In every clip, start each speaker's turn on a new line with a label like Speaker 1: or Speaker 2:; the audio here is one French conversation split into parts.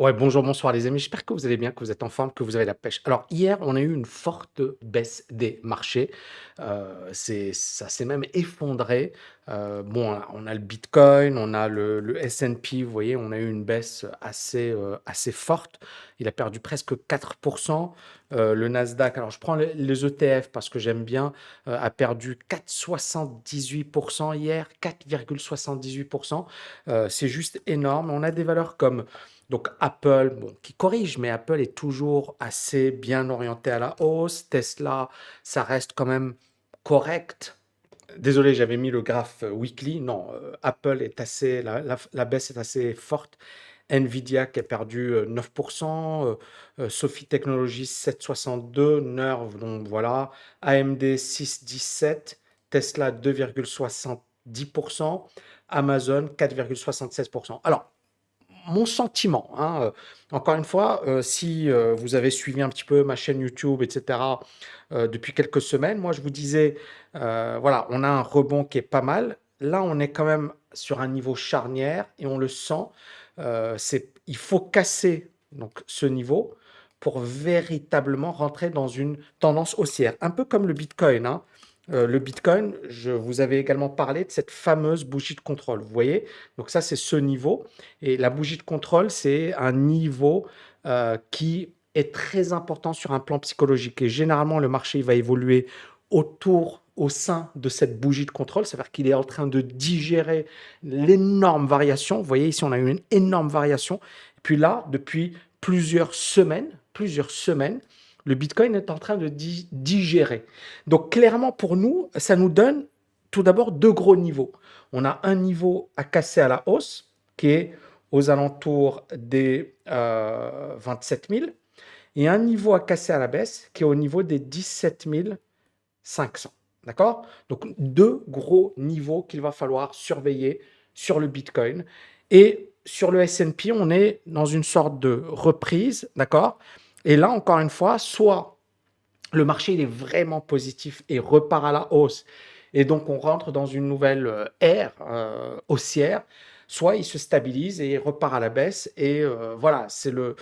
Speaker 1: Ouais, bonjour, bonsoir les amis. J'espère que vous allez bien, que vous êtes en forme, que vous avez la pêche. Alors hier, on a eu une forte baisse des marchés. Ça s'est même effondré. Bon, on a le Bitcoin, on a le S&P, vous voyez, on a eu une baisse assez forte. Il a perdu presque 4%. Le Nasdaq, alors je prends les ETF parce que j'aime bien, a perdu 4,78% hier, 4,78%. C'est juste énorme. On a des valeurs comme donc Apple, bon, qui corrige, mais Apple est toujours assez bien orienté à la hausse. Tesla, ça reste quand même correct. Désolé, j'avais mis le graphe weekly. Non, Apple est assez, la baisse est assez forte. Nvidia qui a perdu 9%, Sophie Technologies 7,62, Nerve, donc voilà, AMD 6,17, Tesla 2,70%, Amazon 4,76%. Alors, mon sentiment, hein, encore une fois, si vous avez suivi un petit peu ma chaîne YouTube, etc., depuis quelques semaines, moi je vous disais, voilà, on a un rebond qui est pas mal. Là, on est quand même sur un niveau charnière et on le sent. Il faut casser donc ce niveau pour véritablement rentrer dans une tendance haussière, un peu comme le Bitcoin, hein. Le Bitcoin, je vous avais également parlé de cette fameuse bougie de contrôle. Vous voyez, donc ça c'est ce niveau. Et la bougie de contrôle, c'est un niveau qui est très important sur un plan psychologique. Et généralement, le marché il va évoluer au sein de cette bougie de contrôle. C'est-à-dire qu'il est en train de digérer l'énorme variation. Vous voyez, ici, on a eu une énorme variation. Et puis là, depuis plusieurs semaines, le Bitcoin est en train de digérer. Donc clairement, pour nous, ça nous donne tout d'abord deux gros niveaux. On a un niveau à casser à la hausse, qui est aux alentours des 27 000, et un niveau à casser à la baisse qui est au niveau des 17 500. D'accord? Donc, deux gros niveaux qu'il va falloir surveiller sur le Bitcoin. Et sur le S&P, on est dans une sorte de reprise. D'accord? Et là, encore une fois, soit le marché il est vraiment positif et repart à la hausse, et donc on rentre dans une nouvelle ère haussière, soit il se stabilise et repart à la baisse, et voilà, c'est le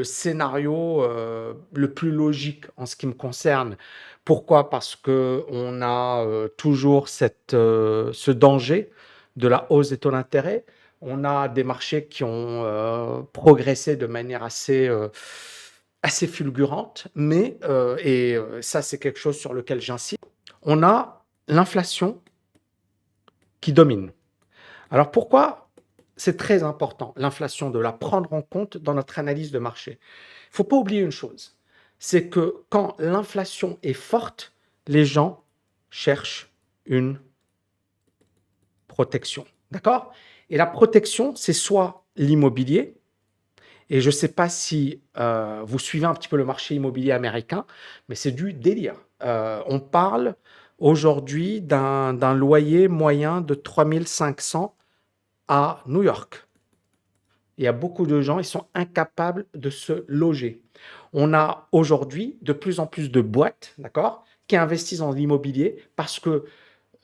Speaker 1: scénario le plus logique en ce qui me concerne. Pourquoi? Parce qu'on a toujours ce danger de la hausse des taux d'intérêt. On a des marchés qui ont progressé de manière assez fulgurante, mais, ça c'est quelque chose sur lequel j'insiste, on a l'inflation qui domine. Alors pourquoi c'est très important, l'inflation, de la prendre en compte dans notre analyse de marché? Il ne faut pas oublier une chose, c'est que quand l'inflation est forte, les gens cherchent une protection, d'accord? Et la protection, c'est soit l'immobilier. Et je ne sais pas si vous suivez un petit peu le marché immobilier américain, mais c'est du délire. On parle aujourd'hui d'un loyer moyen de 3 500 à New York. Il y a beaucoup de gens, ils sont incapables de se loger. On a aujourd'hui de plus en plus de boîtes, d'accord, qui investissent dans l'immobilier parce que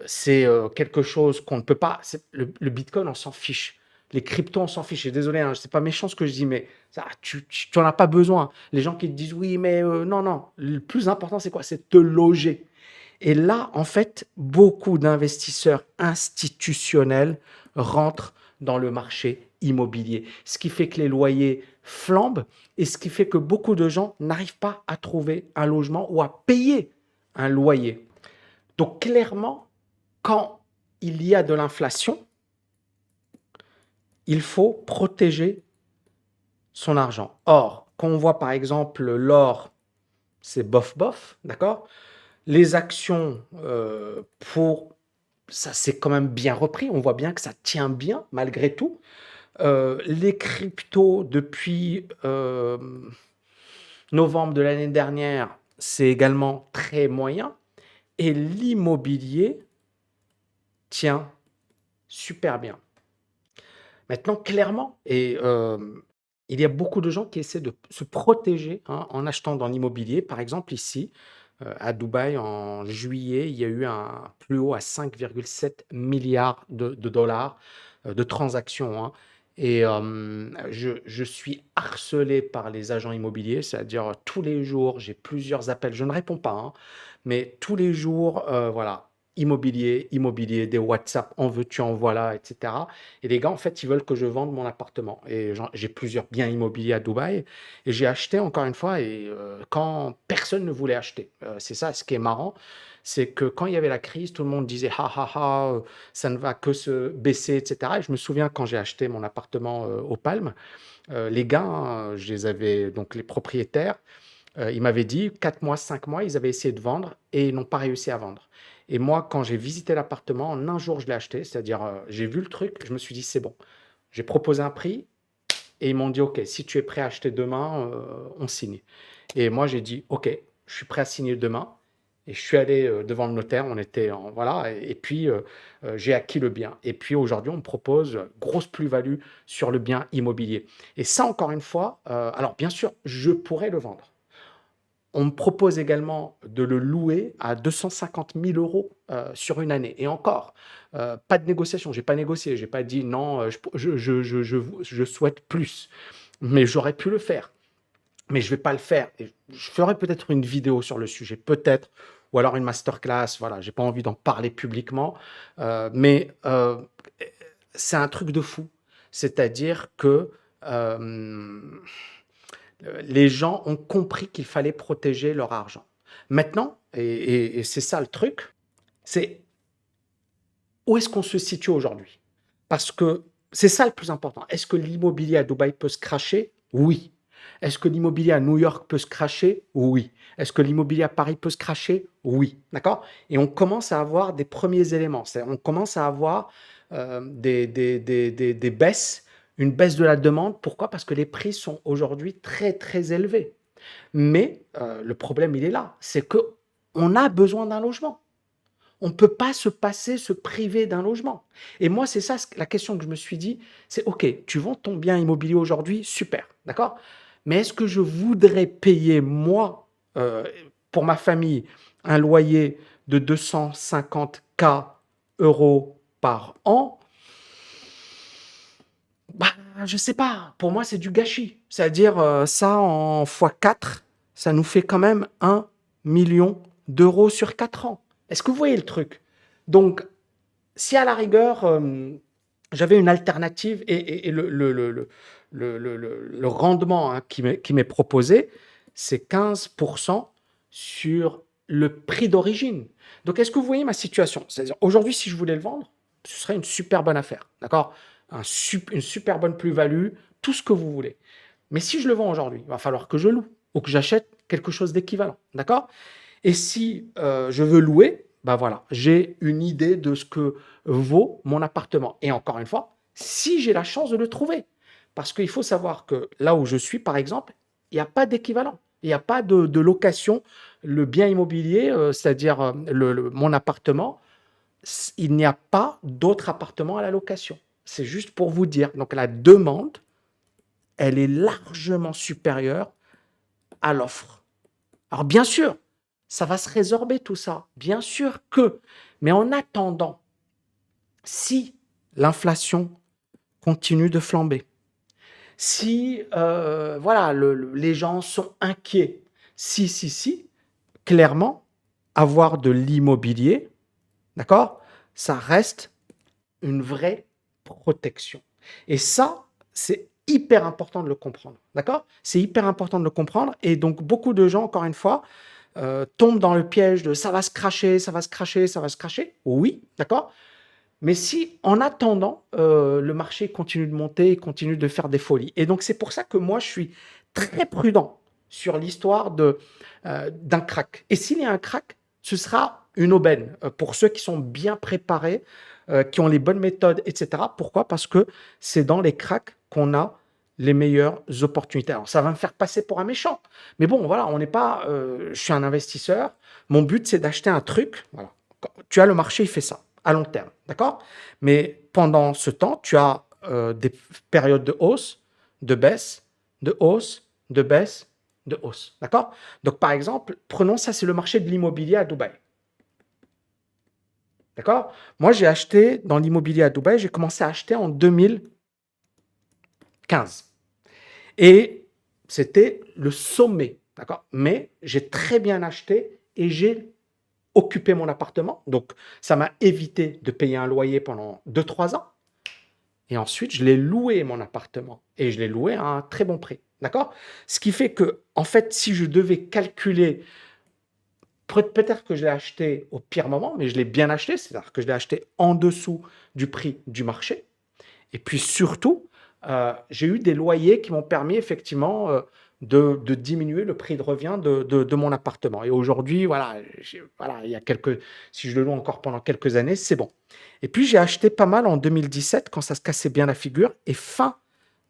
Speaker 1: c'est quelque chose qu'on ne peut pas. Le Bitcoin, on s'en fiche. Les cryptos, on s'en fiche. Et désolé, hein, c'est pas méchant ce que je dis, mais ça, tu n'en as pas besoin. Les gens qui te disent oui, mais non, non. Le plus important, c'est quoi? C'est de te loger. Et là, en fait, beaucoup d'investisseurs institutionnels rentrent dans le marché immobilier. Ce qui fait que les loyers flambent et ce qui fait que beaucoup de gens n'arrivent pas à trouver un logement ou à payer un loyer. Donc clairement, quand il y a de l'inflation, il faut protéger son argent. Or, quand on voit par exemple l'or, c'est bof bof, d'accord? Les actions, pour ça c'est quand même bien repris, on voit bien que ça tient bien malgré tout. Les cryptos depuis, novembre de l'année dernière, c'est également très moyen, et l'immobilier tient super bien. Maintenant, clairement, il y a beaucoup de gens qui essaient de se protéger, hein, en achetant dans l'immobilier. Par exemple, ici, à Dubaï, en juillet, il y a eu un plus haut à 5,7 milliards de dollars de transactions, hein. Et je suis harcelé par les agents immobiliers, c'est-à-dire tous les jours, j'ai plusieurs appels. Je ne réponds pas, hein, mais tous les jours, voilà, immobilier, immobilier, des WhatsApp, en veux-tu, en voilà, etc. Et les gars, en fait, ils veulent que je vende mon appartement. Et j'ai plusieurs biens immobiliers à Dubaï. Et j'ai acheté encore une fois, et quand personne ne voulait acheter. C'est ça, ce qui est marrant, c'est que quand il y avait la crise, tout le monde disait, ha ha ha, ça ne va que se baisser, etc. Et je me souviens quand j'ai acheté mon appartement aux Palmes, les gars, hein, je les avais, donc les propriétaires, ils m'avaient dit 4 mois, 5 mois, ils avaient essayé de vendre et ils n'ont pas réussi à vendre. Et moi, quand j'ai visité l'appartement, en un jour, je l'ai acheté, c'est-à-dire j'ai vu le truc, je me suis dit, c'est bon. J'ai proposé un prix et ils m'ont dit, OK, si tu es prêt à acheter demain, on signe. Et moi, j'ai dit, OK, je suis prêt à signer demain. Et je suis allé devant le notaire, on était en, voilà, et puis j'ai acquis le bien. Et puis aujourd'hui, on me propose grosse plus-value sur le bien immobilier. Et ça, encore une fois, alors bien sûr, je pourrais le vendre. On me propose également de le louer à 250 000 euros sur une année. Et encore, pas de négociation. J'ai pas négocié. J'ai pas dit non, je souhaite plus. Mais j'aurais pu le faire. Mais je vais pas le faire. Et je ferai peut-être une vidéo sur le sujet, peut-être, ou alors une masterclass. Voilà, j'ai pas envie d'en parler publiquement, mais c'est un truc de fou. C'est-à-dire que les gens ont compris qu'il fallait protéger leur argent. Maintenant, et c'est ça le truc, c'est où est-ce qu'on se situe aujourd'hui? Parce que c'est ça le plus important. Est-ce que l'immobilier à Dubaï peut se crasher? Oui. Est-ce que l'immobilier à New York peut se crasher? Oui. Est-ce que l'immobilier à Paris peut se crasher? Oui. D'accord? Et on commence à avoir des premiers éléments. On commence à avoir des baisses, une baisse de la demande. Pourquoi? Parce que les prix sont aujourd'hui très, très élevés. Mais le problème, il est là. C'est que on a besoin d'un logement. On ne peut pas se passer, se priver d'un logement. Et moi, c'est ça la question que je me suis dit, c'est OK, tu vends ton bien immobilier aujourd'hui, super, d'accord? Mais est-ce que je voudrais payer, moi, pour ma famille, un loyer de 250 € par an? Bah, je sais pas. Pour moi, c'est du gâchis. C'est-à-dire, ça en fois 4, ça nous fait quand même 1 million d'euros sur 4 ans. Est-ce que vous voyez le truc? Donc, si à la rigueur, j'avais une alternative et le rendement, hein, qui m'est proposé, c'est 15% sur le prix d'origine. Donc, est-ce que vous voyez ma situation? C'est-à-dire, aujourd'hui, si je voulais le vendre, ce serait une super bonne affaire, d'accord? Une super bonne plus-value, tout ce que vous voulez. Mais si je le vends aujourd'hui, il va falloir que je loue ou que j'achète quelque chose d'équivalent, d'accord? Et si je veux louer, bah voilà, j'ai une idée de ce que vaut mon appartement. Et encore une fois, si j'ai la chance de le trouver. Parce qu'il faut savoir que là où je suis, par exemple, il n'y a pas d'équivalent. Il n'y a pas de location. Le bien immobilier, c'est-à-dire mon appartement, il n'y a pas d'autre appartement à la location. C'est juste pour vous dire. Donc la demande, elle est largement supérieure à l'offre. Alors bien sûr, ça va se résorber tout ça, bien sûr que. Mais en attendant, si l'inflation continue de flamber, si voilà, les gens sont inquiets, si, clairement, avoir de l'immobilier, d'accord, ça reste une vraie protection. Et ça, c'est hyper important de le comprendre, d'accord? C'est hyper important de le comprendre. Et donc, beaucoup de gens, encore une fois, tombent dans le piège de ça va se cracher, ça va se cracher, ça va se cracher. Oui, d'accord? Mais si, en attendant, le marché continue de monter, continue de faire des folies. Et donc, c'est pour ça que moi, je suis très prudent sur l'histoire d'un crack. Et s'il y a un crack, ce sera une aubaine pour ceux qui sont bien préparés, qui ont les bonnes méthodes, etc. Pourquoi? Parce que c'est dans les cracks qu'on a les meilleures opportunités. Alors, ça va me faire passer pour un méchant. Mais bon, voilà, on n'est pas. Je suis un investisseur. Mon but, c'est d'acheter un truc. Voilà. Tu as le marché, il fait ça à long terme, d'accord? Mais pendant ce temps, tu as des périodes de hausse, de baisse, de hausse, de baisse, de hausse, d'accord? Donc, par exemple, prenons ça, c'est le marché de l'immobilier à Dubaï, d'accord? Moi, j'ai acheté dans l'immobilier à Dubaï, j'ai commencé à acheter en 2000, 15. Et c'était le sommet, d'accord? Mais j'ai très bien acheté et j'ai occupé mon appartement. Donc, ça m'a évité de payer un loyer pendant 2, 3 ans. Et ensuite, je l'ai loué, mon appartement. Et je l'ai loué à un très bon prix. D'accord? Ce qui fait que, en fait, si je devais calculer, peut-être que je l'ai acheté au pire moment, mais je l'ai bien acheté, c'est-à-dire que je l'ai acheté en dessous du prix du marché. Et puis surtout, j'ai eu des loyers qui m'ont permis effectivement de diminuer le prix de revient de mon appartement. Et aujourd'hui, voilà, voilà, il y a si je le loue encore pendant quelques années, c'est bon. Et puis j'ai acheté pas mal en 2017 quand ça se cassait bien la figure et fin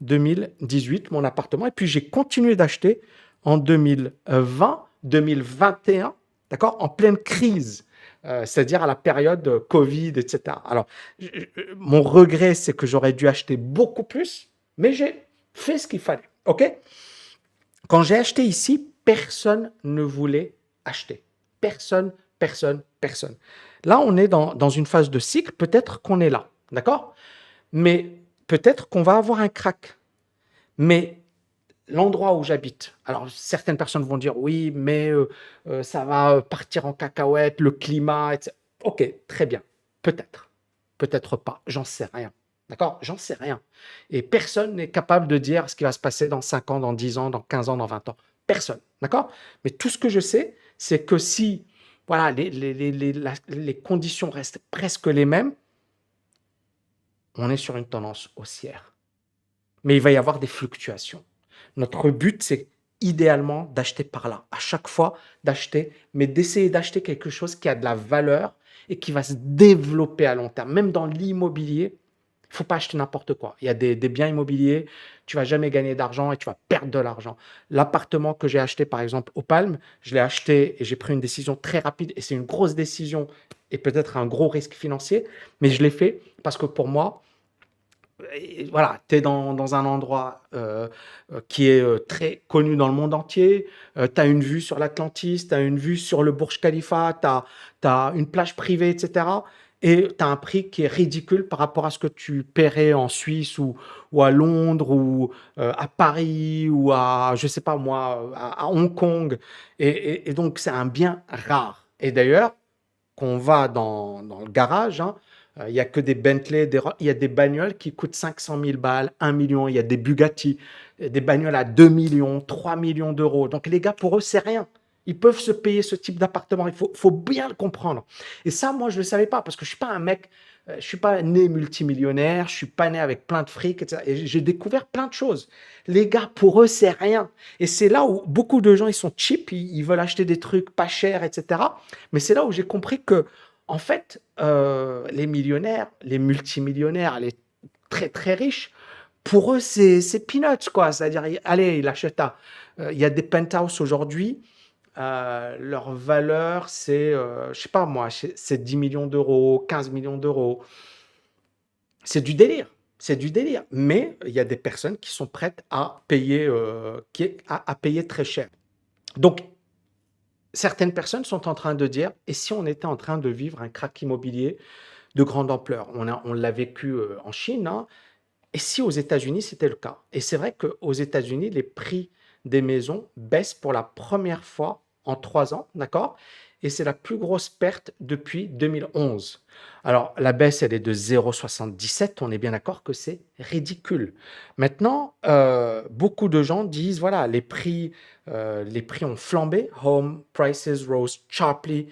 Speaker 1: 2018 mon appartement. Et puis j'ai continué d'acheter en 2020, 2021, d'accord, en pleine crise. C'est-à-dire à la période Covid, etc. Alors, mon regret, c'est que j'aurais dû acheter beaucoup plus, mais j'ai fait ce qu'il fallait. OK? Quand j'ai acheté ici, personne ne voulait acheter. Personne, personne, personne. Là, on est dans une phase de cycle. Peut-être qu'on est là. D'accord? Mais peut-être qu'on va avoir un crack. Mais l'endroit où j'habite, alors certaines personnes vont dire oui, mais ça va partir en cacahuète, le climat, etc. Ok, très bien. Peut-être. Peut-être pas. J'en sais rien. D'accord? J'en sais rien. Et personne n'est capable de dire ce qui va se passer dans 5 ans, dans 10 ans, dans 15 ans, dans 20 ans. Personne. D'accord? Mais tout ce que je sais, c'est que si voilà, les conditions restent presque les mêmes, on est sur une tendance haussière. Mais il va y avoir des fluctuations. Notre but, c'est idéalement d'acheter par là. À chaque fois, d'acheter, mais d'essayer d'acheter quelque chose qui a de la valeur et qui va se développer à long terme. Même dans l'immobilier, il ne faut pas acheter n'importe quoi. Il y a des biens immobiliers, tu vas jamais gagner d'argent et tu vas perdre de l'argent. L'appartement que j'ai acheté, par exemple, au Palm, je l'ai acheté et j'ai pris une décision très rapide et c'est une grosse décision et peut-être un gros risque financier, mais je l'ai fait parce que pour moi, et voilà, tu es dans un endroit qui est très connu dans le monde entier. Tu as une vue sur l'Atlantis, tu as une vue sur le Burj Khalifa, tu as une plage privée, etc. Et tu as un prix qui est ridicule par rapport à ce que tu paierais en Suisse ou à Londres ou à Paris ou à, je sais pas moi, à Hong Kong. Et donc, c'est un bien rare. Et d'ailleurs, qu'on va dans le garage, hein, il n'y a que des Bentley, il y a des bagnoles qui coûtent 500 000 balles, 1 million, il y a des Bugatti, des bagnoles à 2 millions, 3 millions d'euros. Donc les gars, pour eux, c'est rien. Ils peuvent se payer ce type d'appartement. Il faut bien le comprendre. Et ça, moi, je ne le savais pas parce que je ne suis pas un mec, je ne suis pas né multimillionnaire, je ne suis pas né avec plein de fric, etc. Et j'ai découvert plein de choses. Les gars, pour eux, c'est rien. Et c'est là où beaucoup de gens, ils sont cheap, ils veulent acheter des trucs pas chers, etc. Mais c'est là où j'ai compris que, en fait, les millionnaires, les multimillionnaires, les très très riches, pour eux, c'est peanuts, quoi. C'est-à-dire, allez, il achète il y a des penthouses aujourd'hui, leur valeur, c'est, je sais pas moi, c'est 10 millions d'euros, 15 millions d'euros. C'est du délire. C'est du délire. Mais il y a des personnes qui sont prêtes à payer, à payer très cher. Donc, certaines personnes sont en train de dire: «Et si on était en train de vivre un crack immobilier de grande ampleur?» On l'a vécu, en Chine, hein. Et si aux États-Unis, c'était le cas? Et c'est vrai qu'aux États-Unis, les prix des maisons baissent pour la première fois en 3 ans, d'accord? Et c'est la plus grosse perte depuis 2011. Alors, la baisse, elle est de 0,77. On est bien d'accord que c'est ridicule. Maintenant, beaucoup de gens disent, voilà, les prix ont flambé. Home prices rose sharply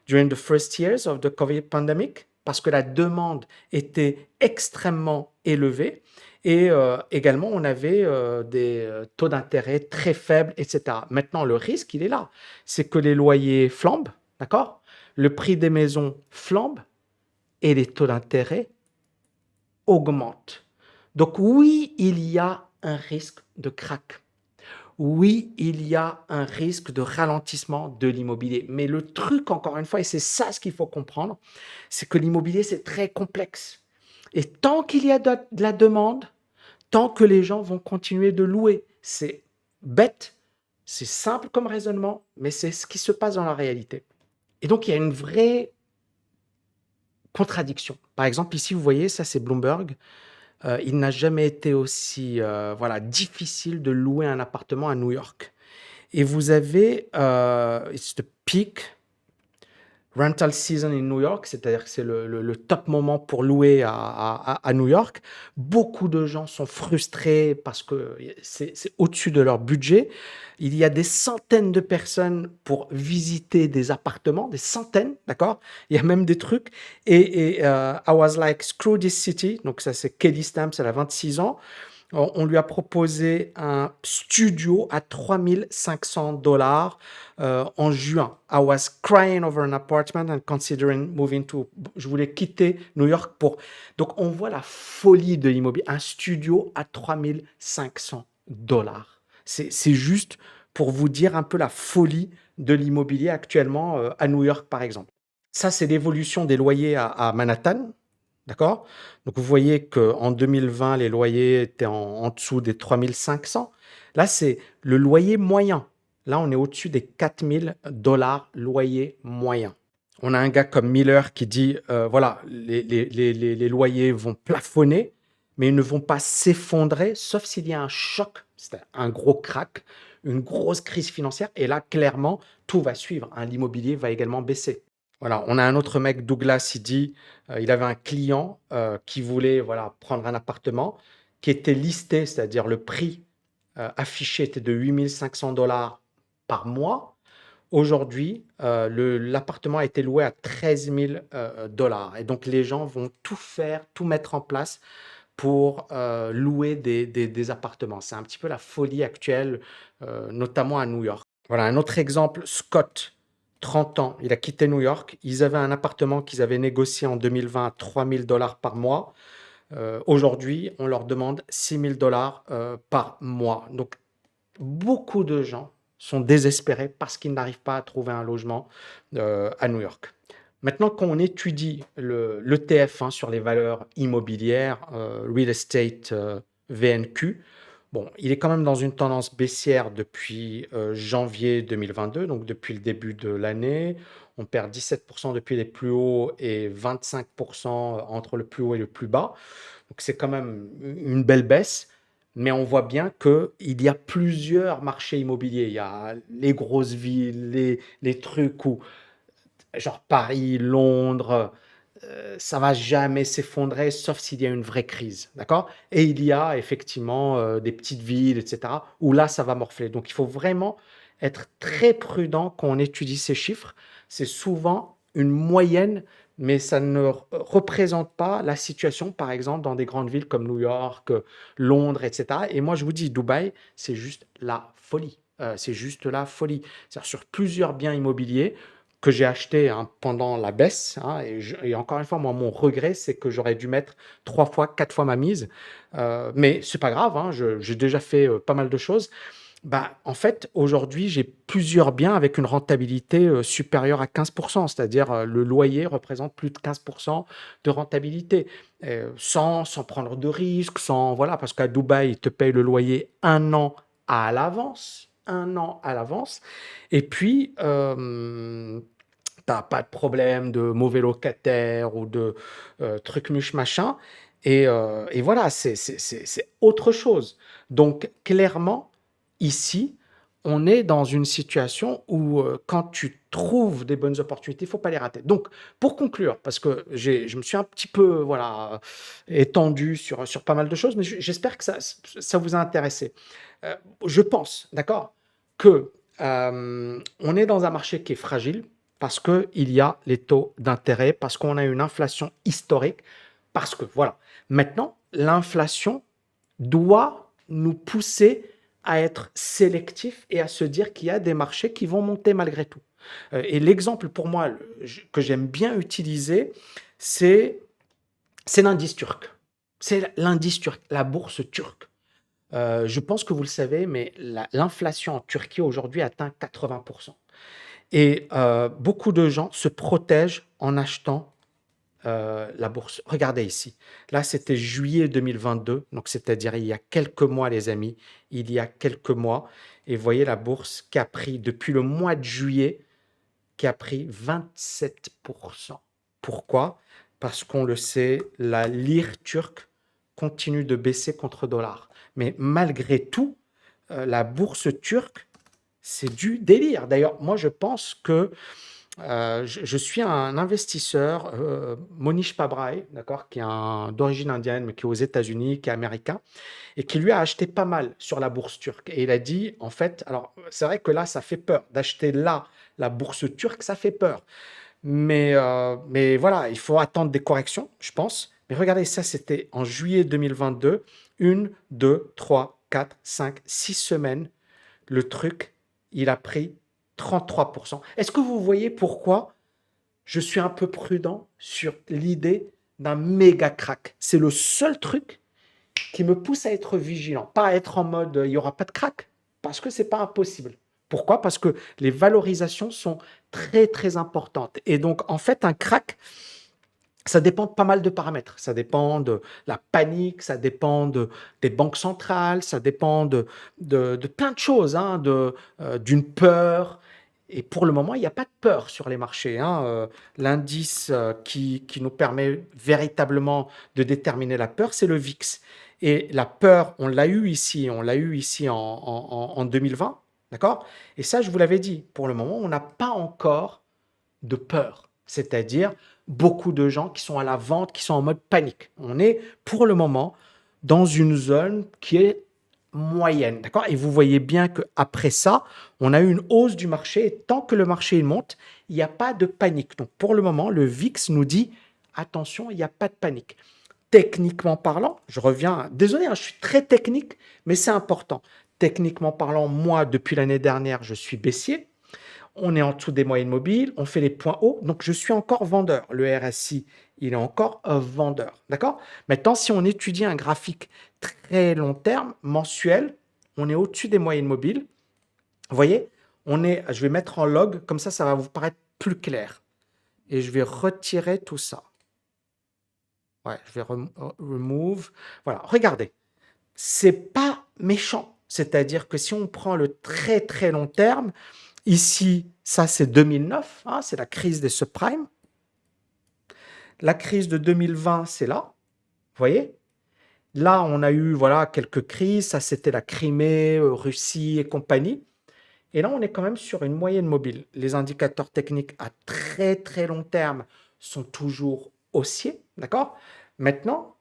Speaker 1: during the first years of the COVID pandemic parce que la demande était extrêmement élevée et également on avait des taux d'intérêt très faibles, etc. Maintenant, le risque, il est là. C'est que les loyers flambent, d'accord? Le prix des maisons flambe et les taux d'intérêt augmentent. Donc oui, il y a un risque de crack. Oui, il y a un risque de ralentissement de l'immobilier. Mais le truc, encore une fois, et c'est ça ce qu'il faut comprendre, c'est que l'immobilier, c'est très complexe. Et tant qu'il y a de la demande, tant que les gens vont continuer de louer. C'est bête, c'est simple comme raisonnement, mais c'est ce qui se passe dans la réalité. Et donc, il y a une vraie contradiction. Par exemple, ici, vous voyez, ça c'est Bloomberg. il n'a jamais été aussi, voilà, difficile de louer un appartement à New York. Et vous avez, it's the peak rental season in New York, c'est-à-dire que c'est le top moment pour louer à New York. Beaucoup de gens sont frustrés parce que c'est au-dessus de leur budget. Il y a des centaines de personnes pour visiter des appartements, des centaines, d'accord? Il y a même des trucs. I was like, screw this city. Donc ça, c'est Kelly Stamps, elle a 26 ans. On lui a proposé un studio à 3 500 $ en juin. I was crying over an apartment and considering moving to. Je voulais quitter New York pour. Donc, on voit la folie de l'immobilier. Un studio à 3 500 $. C'est juste pour vous dire un peu la folie de l'immobilier actuellement à New York, par exemple. Ça, c'est l'évolution des loyers à Manhattan. D'accord? Donc, vous voyez qu'en 2020, les loyers étaient en dessous des 3 500. Là, c'est le loyer moyen. Là, on est au-dessus des 4 000 $ loyer moyen. On a un gars comme Miller qui dit, voilà, les loyers vont plafonner, mais ils ne vont pas s'effondrer, sauf s'il y a un choc, c'est un gros crack, une grosse crise financière. Et là, clairement, tout va suivre, hein. L'immobilier va également baisser. Voilà, on a un autre mec, Douglas, il dit, il avait un client qui voulait voilà, prendre un appartement qui était listé, c'est-à-dire le prix affiché était de 8 500 $ par mois. Aujourd'hui, l'appartement a été loué à 13 000 $. Et donc, les gens vont tout faire, tout mettre en place pour louer des appartements. C'est un petit peu la folie actuelle, notamment à New York. Voilà, un autre exemple, Scott, 30 ans, il a quitté New York. Ils avaient un appartement qu'ils avaient négocié en 2020 à 3 000 $ par mois. Aujourd'hui, on leur demande 6 000 $ par mois. Donc, beaucoup de gens sont désespérés parce qu'ils n'arrivent pas à trouver un logement à New York. Maintenant, quand on étudie l'ETF sur les valeurs immobilières, Real Estate VNQ, bon, il est quand même dans une tendance baissière depuis janvier 2022, donc depuis le début de l'année. On perd 17% depuis les plus hauts et 25% entre le plus haut et le plus bas. Donc c'est quand même une belle baisse, mais on voit bien qu'il y a plusieurs marchés immobiliers. Il y a les grosses villes, les trucs où genre Paris, Londres, ça va jamais s'effondrer sauf s'il y a une vraie crise, d'accord? Et il y a effectivement des petites villes, etc., où là, ça va morfler. Donc, il faut vraiment être très prudent quand on étudie ces chiffres. C'est souvent une moyenne, mais ça ne représente pas la situation, par exemple, dans des grandes villes comme New York, Londres, etc. Et moi, je vous dis, Dubaï, c'est juste la folie. C'est juste la folie. C'est-à-dire sur plusieurs biens immobiliers, que j'ai acheté pendant la baisse, et encore une fois, moi, mon regret, c'est que j'aurais dû mettre 3 fois, 4 fois ma mise. Mais c'est pas grave, j'ai déjà fait pas mal de choses. Bah, en fait, aujourd'hui, j'ai plusieurs biens avec une rentabilité supérieure à 15%, c'est-à-dire le loyer représente plus de 15% de rentabilité, sans prendre de risques, sans, voilà, parce qu'à Dubaï, ils te payent le loyer un an à l'avance, un an à l'avance. Et puis, t'as pas de problème de mauvais locataires ou de trucs muche machin. Et voilà, c'est autre chose. Donc, clairement, ici, on est dans une situation où quand tu trouves des bonnes opportunités, il faut pas les rater. Donc, pour conclure, parce que je me suis un petit peu voilà, étendu sur pas mal de choses, mais j'espère que ça vous a intéressé. Euh, je pense, d'accord, que on est dans un marché qui est fragile parce qu'il y a les taux d'intérêt, parce qu'on a une inflation historique, parce que, voilà. Maintenant, l'inflation doit nous pousser à être sélectifs et à se dire qu'il y a des marchés qui vont monter malgré tout. Et l'exemple pour moi que j'aime bien utiliser, c'est l'indice turc. C'est l'indice turc, la bourse turque. Je pense que vous le savez, mais l'inflation en Turquie aujourd'hui atteint 80%. Et beaucoup de gens se protègent en achetant la bourse. Regardez ici. Là, c'était juillet 2022, donc c'est-à-dire il y a quelques mois, les amis. Il y a quelques mois. Et vous voyez la bourse qui a pris, depuis le mois de juillet, qui a pris 27%. Pourquoi? Parce qu'on le sait, la lire turque continue de baisser contre dollar. Mais malgré tout, la bourse turque, c'est du délire. D'ailleurs, moi, je pense que je suis un investisseur, Monish Pabrai, d'accord, qui est d'origine indienne, mais qui est aux États-Unis, qui est américain, et qui lui a acheté pas mal sur la bourse turque. Et il a dit, en fait, alors c'est vrai que là, ça fait peur. D'acheter là la bourse turque, ça fait peur. Mais voilà, il faut attendre des corrections, je pense. Mais regardez, ça, c'était en juillet 2022. Une, deux, trois, quatre, cinq, 6 semaines. Le truc, il a pris 33%. Est-ce que vous voyez pourquoi je suis un peu prudent sur l'idée d'un méga crack? C'est le seul truc qui me pousse à être vigilant, pas à être en mode il n'y aura pas de crack, parce que c'est pas impossible. Pourquoi? Parce que les valorisations sont très très importantes. Et donc en fait, un crack, ça dépend de pas mal de paramètres. Ça dépend de la panique, ça dépend des banques centrales, ça dépend de plein de choses, hein, d'une peur. Et pour le moment, il n'y a pas de peur sur les marchés, hein. L'indice qui nous permet véritablement de déterminer la peur, c'est le VIX. Et la peur, on l'a eu ici en 2020, d'accord? Et ça, je vous l'avais dit, pour le moment, on n'a pas encore de peur, c'est-à-dire beaucoup de gens qui sont à la vente, qui sont en mode panique. On est pour le moment dans une zone qui est moyenne, d'accord? Et vous voyez bien qu'après ça, on a eu une hausse du marché et tant que le marché il monte, il n'y a pas de panique. Donc pour le moment, le VIX nous dit attention, il n'y a pas de panique. Techniquement parlant, je reviens, désolé, hein, je suis très technique, mais c'est important. Techniquement parlant, moi, depuis l'année dernière, je suis baissier. On est en dessous des moyennes mobiles, on fait les points hauts, donc je suis encore vendeur. Le RSI, il est encore un vendeur. D'accord? Maintenant, si on étudie un graphique très long terme, mensuel, on est au-dessus des moyennes mobiles. Vous voyez, je vais mettre en log, comme ça va vous paraître plus clair. Et je vais retirer tout ça. Ouais, je vais remove. Voilà, regardez, c'est pas méchant. C'est-à-dire que si on prend le très très long terme, ici, ça c'est 2009, hein, c'est la crise des subprimes. La crise de 2020, c'est là, vous voyez. Là, on a eu voilà, quelques crises, ça c'était la Crimée, Russie et compagnie. Et là, on est quand même sur une moyenne mobile. Les indicateurs techniques à très très long terme sont toujours haussiers, d'accord? Maintenant,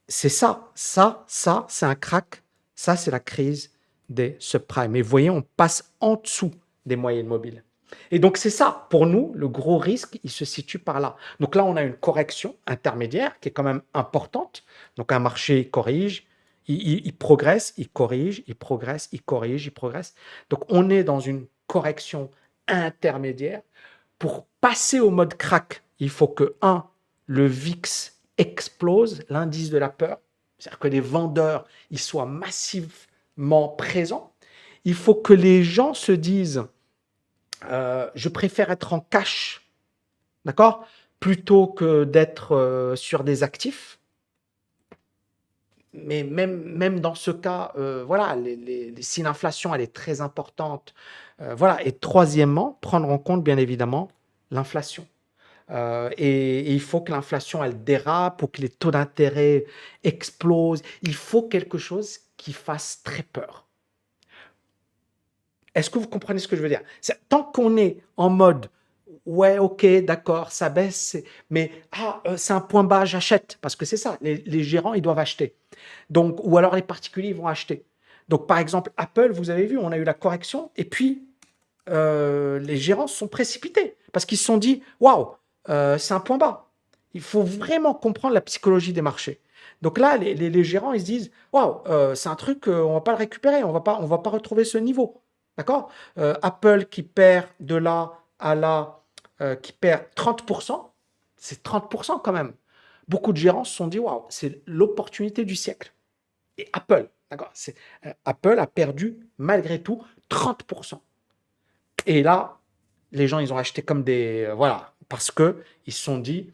Speaker 1: c'est ça, c'est un crack, ça c'est la crise des subprimes. Et vous voyez, on passe en dessous des moyennes mobiles. Et donc c'est ça, pour nous, le gros risque, il se situe par là. Donc là, on a une correction intermédiaire qui est quand même importante. Donc un marché corrige, il progresse, il corrige, il progresse, il corrige, il progresse. Donc on est dans une correction intermédiaire. Pour passer au mode crack, il faut que, le VIX explose, l'indice de la peur, c'est-à-dire que les vendeurs ils soient massivement présents. Il faut que les gens se disent je préfère être en cash, d'accord, plutôt que d'être sur des actifs. Mais même dans ce cas, voilà, si l'inflation elle est très importante, voilà. Et troisièmement, prendre en compte bien évidemment l'inflation. Et il faut que l'inflation elle dérape ou que les taux d'intérêt explosent. Il faut quelque chose qui fasse très peur. Est-ce que vous comprenez ce que je veux dire? Tant qu'on est en mode ouais, ok, d'accord, ça baisse, mais c'est un point bas, j'achète, parce que c'est ça, les gérants, ils doivent acheter. Donc, ou alors les particuliers, ils vont acheter. Donc, par exemple, Apple, vous avez vu, on a eu la correction, et puis les gérants se sont précipités, parce qu'ils se sont dit, waouh, c'est un point bas. Il faut vraiment comprendre la psychologie des marchés. Donc là, les gérants, ils se disent, waouh, c'est un truc, on va pas le récupérer, on va pas retrouver ce niveau. D'accord? Apple qui perd de là à là, qui perd 30%, c'est 30% quand même. Beaucoup de gérants se sont dit, waouh, c'est l'opportunité du siècle. Et Apple, d'accord? Apple a perdu malgré tout 30%. Et là, les gens, ils ont acheté comme des... voilà, parce qu'ils se sont dit,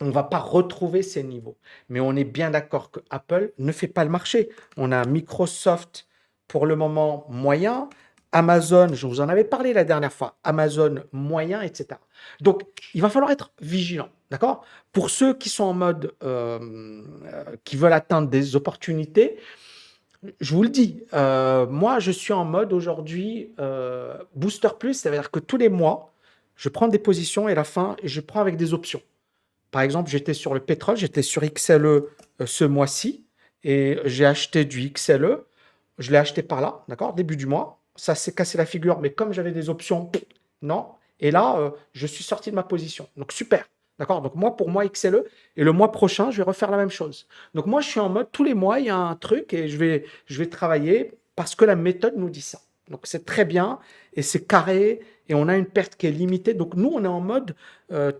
Speaker 1: on ne va pas retrouver ces niveaux. Mais on est bien d'accord que Apple ne fait pas le marché. On a Microsoft pour le moment moyen, Amazon, je vous en avais parlé la dernière fois, Amazon moyen, etc. Donc, il va falloir être vigilant, d'accord? Pour ceux qui sont en mode, qui veulent atteindre des opportunités, je vous le dis, moi, je suis en mode aujourd'hui booster plus, ça veut dire que tous les mois, je prends des positions et à la fin, je prends avec des options. Par exemple, j'étais sur le pétrole, j'étais sur XLE ce mois-ci et j'ai acheté du XLE. Je l'ai acheté par là, d'accord, début du mois. Ça s'est cassé la figure, mais comme j'avais des options, non. Et là, je suis sorti de ma position. Donc, super. D'accord. Donc, moi, pour moi, XLE. Et le mois prochain, je vais refaire la même chose. Donc, moi, je suis en mode, tous les mois, il y a un truc et je vais travailler parce que la méthode nous dit ça. Donc, c'est très bien et c'est carré et on a une perte qui est limitée. Donc, nous, on est en mode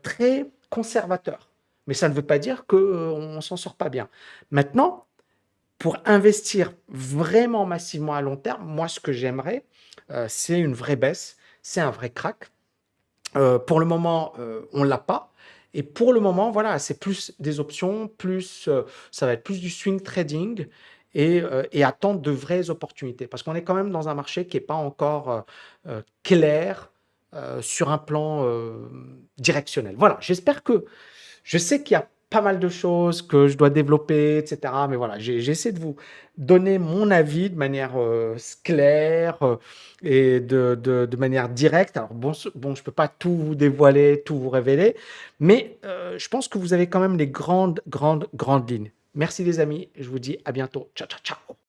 Speaker 1: très conservateur. Mais ça ne veut pas dire qu'on ne s'en sort pas bien. Maintenant, pour investir vraiment massivement à long terme, moi, ce que j'aimerais, c'est une vraie baisse, c'est un vrai crack. Pour le moment, on l'a pas. Et pour le moment, voilà, c'est plus des options, plus, ça va être plus du swing trading et attendre de vraies opportunités. Parce qu'on est quand même dans un marché qui n'est pas encore clair sur un plan directionnel. Voilà, j'espère que je sais qu'il y a pas mal de choses que je dois développer, etc. Mais voilà, j'essaie de vous donner mon avis de manière claire et de manière directe. Alors bon, bon, je peux pas tout vous dévoiler, tout vous révéler, mais je pense que vous avez quand même les grandes, grandes, grandes lignes. Merci les amis, je vous dis à bientôt. Ciao, ciao, ciao.